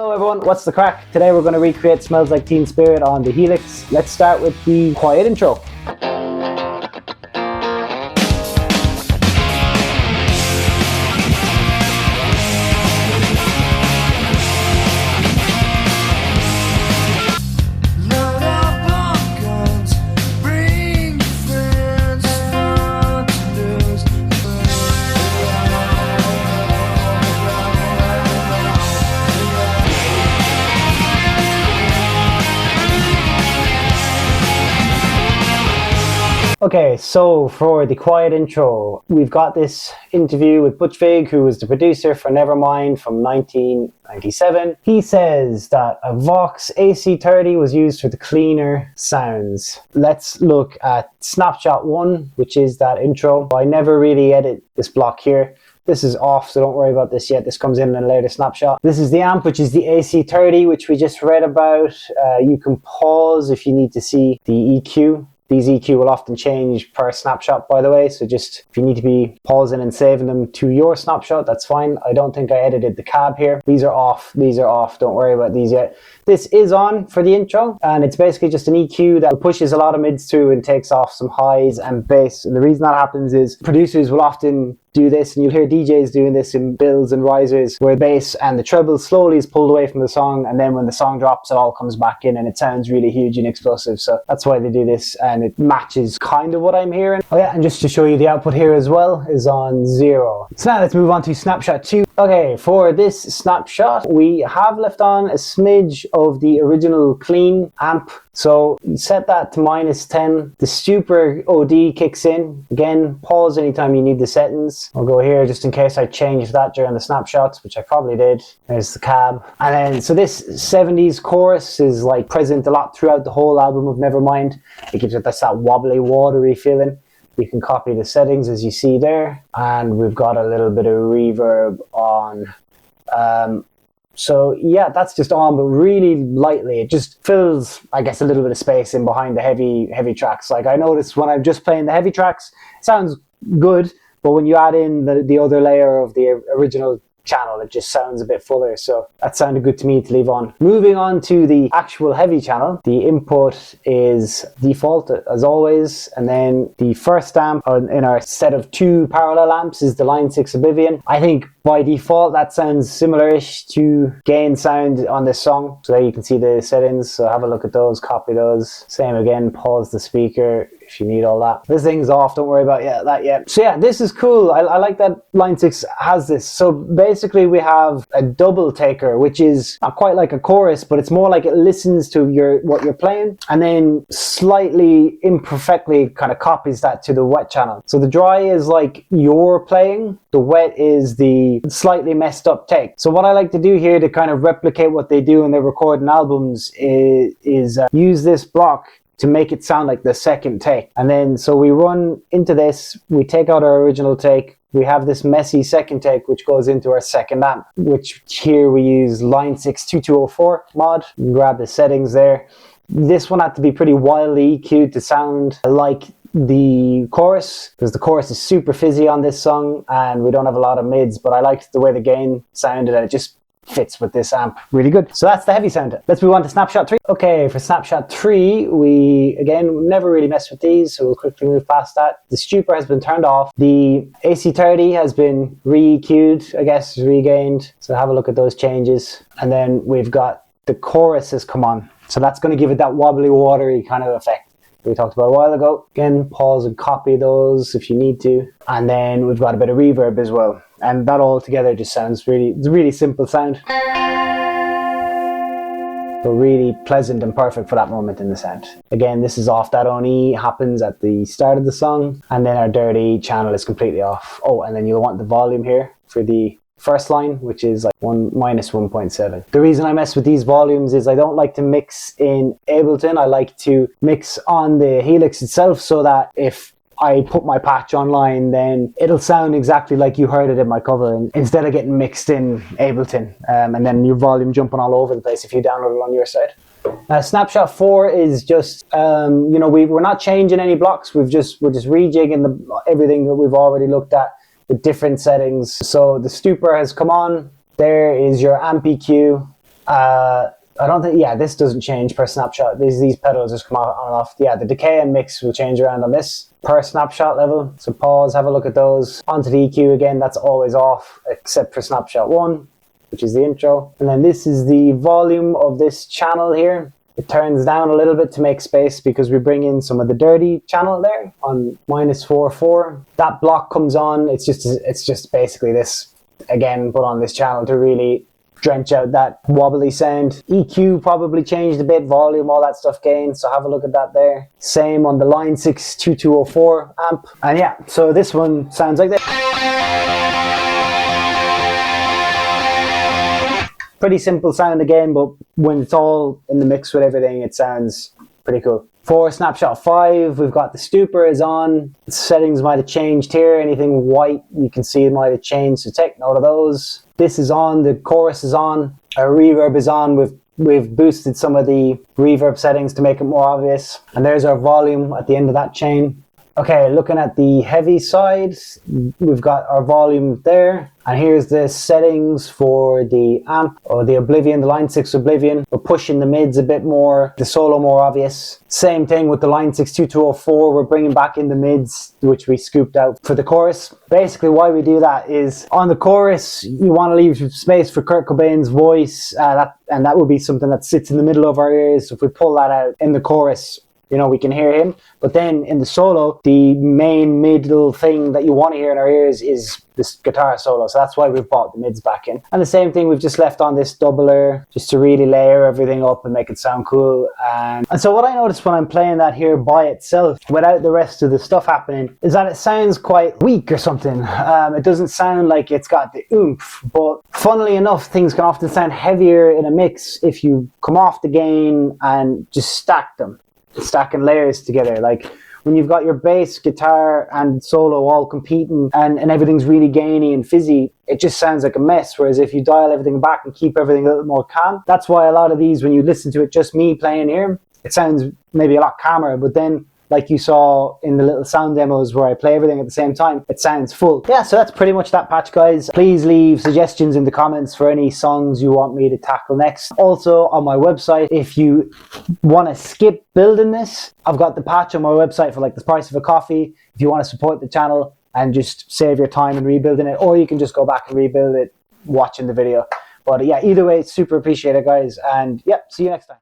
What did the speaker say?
Hello everyone, what's the crack? Today we're going to recreate Smells Like Teen Spirit on the Helix. Let's start with the quiet intro. Okay, so for the quiet intro, we've got this interview with Butch Vig, who was the producer for Nevermind from 1997. He says that a Vox AC30 was used for the cleaner sounds. Let's look at snapshot 1, which is that intro. I never really edit this block here. This is off, so don't worry about this yet. This comes in a later snapshot. This is the amp, which is the AC30, which we just read about. You can pause if you need to see the EQ. These EQ will often change per snapshot, by the way, so just if you need to be pausing and saving them to your snapshot, that's fine. I don't think I edited the cab here. These are off, don't worry about these yet. This is on for the intro, and it's basically just an EQ that pushes a lot of mids through and takes off some highs and bass. And the reason that happens is producers will often do this, and you'll hear DJs doing this in builds and risers, where the bass and the treble slowly is pulled away from the song, and then when the song drops, it all comes back in and it sounds really huge and explosive. So that's why they do this, and it matches kind of what I'm hearing. Oh yeah, and just to show you the output here as well is on 0. So now let's move on to snapshot 2. Okay, for this snapshot, we have left on a smidge of the original clean amp. So set that to -10. The Super OD kicks in. Again, pause anytime you need the settings. I'll go here just in case I changed that during the snapshots, which I probably did. There's the cab. And then, so this 70s chorus is like present a lot throughout the whole album of Nevermind. It gives it that wobbly, watery feeling. You can copy the settings as you see there. And we've got a little bit of reverb on. So yeah, that's just on, but really lightly. It just fills, I guess, a little bit of space in behind the heavy tracks. Like I noticed when I'm just playing the heavy tracks, it sounds good, but when you add in the other layer of the original channel, it just sounds a bit fuller. So that sounded good to me to leave on. Moving on to the actual heavy channel, the input is default as always, and then the first amp in our set of 2 parallel amps is the Line 6 Oblivion. I think by default that sounds similar-ish to gain sound on this song. So there you can see the settings, so have a look at those, copy those. Same again, pause the speaker if you need all that. This thing's off, don't worry about that yet. So yeah, this is cool. I like that Line 6 has this. So basically we have a double taker, which is not quite like a chorus, but it's more like it listens to what you're playing, and then slightly imperfectly kind of copies that to the wet channel. So the dry is like you're playing, the wet is the slightly messed up take. So what I like to do here to kind of replicate what they do when they're recording albums is use this block to make it sound like the second take. And then so we run into this, we take out our original take, we have this messy second take which goes into our second amp, which here we use Line 6 2204 mod. Grab the settings there. This one had to be pretty wildly EQ'd to sound like the chorus, because the chorus is super fizzy on this song and we don't have a lot of mids, but I liked the way the gain sounded and it just fits with this amp really good. So that's the heavy sound. Let's move on to snapshot 3. Okay, for snapshot 3, we again never really mess with these, so we'll quickly move past that. The stupor has been turned off. The AC30 has been re-EQ'd, I guess, regained. So have a look at those changes. And then we've got the chorus has come on. So that's going to give it that wobbly, watery kind of effect we talked about a while ago. Again, pause and copy those if you need to. And then we've got a bit of reverb as well. And that all together just sounds it's a really simple sound. But really pleasant and perfect for that moment in the sound. Again, this is off. That only happens at the start of the song. And then our dirty channel is completely off. Oh, and then you'll want the volume here for the first line, which is like -1.7. The reason I mess with these volumes is I don't like to mix in Ableton. I like to mix on the Helix itself, so that if I put my patch online, then it'll sound exactly like you heard it in my cover, and instead of getting mixed in Ableton and then your volume jumping all over the place if you download it on your side. Snapshot 4 is just, we're not changing any blocks. We're just rejigging everything that we've already looked at with different settings. So the stupor has come on. There is your amp EQ. I don't think, yeah, this doesn't change per snapshot. These pedals just come on and off. Yeah, the decay and mix will change around on this per snapshot level. So pause, have a look at those. Onto the EQ again, that's always off except for snapshot 1, which is the intro. And then this is the volume of this channel here. It turns down a little bit to make space because we bring in some of the dirty channel there on -4.4. That block comes on. It's just basically this again put on this channel to really drench out that wobbly sound. EQ probably changed a bit, volume, all that stuff gain, so have a look at that there. Same on the Line 6 2204 amp. And yeah, so this one sounds like this. Pretty simple sound again, but when it's all in the mix with everything, it sounds pretty cool. For snapshot 5, we've got the stupor is on. The settings might have changed here. Anything white you can see it might have changed, so take note of those. This is on, the chorus is on, our reverb is on. We've boosted some of the reverb settings to make it more obvious. And there's our volume at the end of that chain. Okay, looking at the heavy side, we've got our volume there. And here's the settings for the amp, or the Oblivion, the Line 6 Oblivion. We're pushing the mids a bit more, the solo more obvious. Same thing with the Line 6 2204, we're bringing back in the mids, which we scooped out for the chorus. Basically why we do that is, on the chorus, you want to leave space for Kurt Cobain's voice, and that would be something that sits in the middle of our ears. So if we pull that out in the chorus, you know, we can hear him. But then in the solo, the main middle thing that you want to hear in our ears is this guitar solo. So that's why we've brought the mids back in. And the same thing, we've just left on this doubler just to really layer everything up and make it sound cool. And so what I noticed when I'm playing that here by itself, without the rest of the stuff happening, is that it sounds quite weak or something. It doesn't sound like it's got the oomph. But funnily enough, things can often sound heavier in a mix if you come off the gain and just stack them. Stacking layers together, like when you've got your bass, guitar and solo all competing and everything's really gainy and fizzy, it just sounds like a mess. Whereas if you dial everything back and keep everything a little more calm, that's why a lot of these, when you listen to it, just me playing here, it sounds maybe a lot calmer. But then, like you saw in the little sound demos where I play everything at the same time, it sounds full. Yeah, so that's pretty much that patch, guys. Please leave suggestions in the comments for any songs you want me to tackle next. Also, on my website, if you want to skip building this, I've got the patch on my website for like the price of a coffee. If you want to support the channel and just save your time in rebuilding it, or you can just go back and rebuild it watching the video. But yeah, either way, super appreciate it, guys. And yeah, see you next time.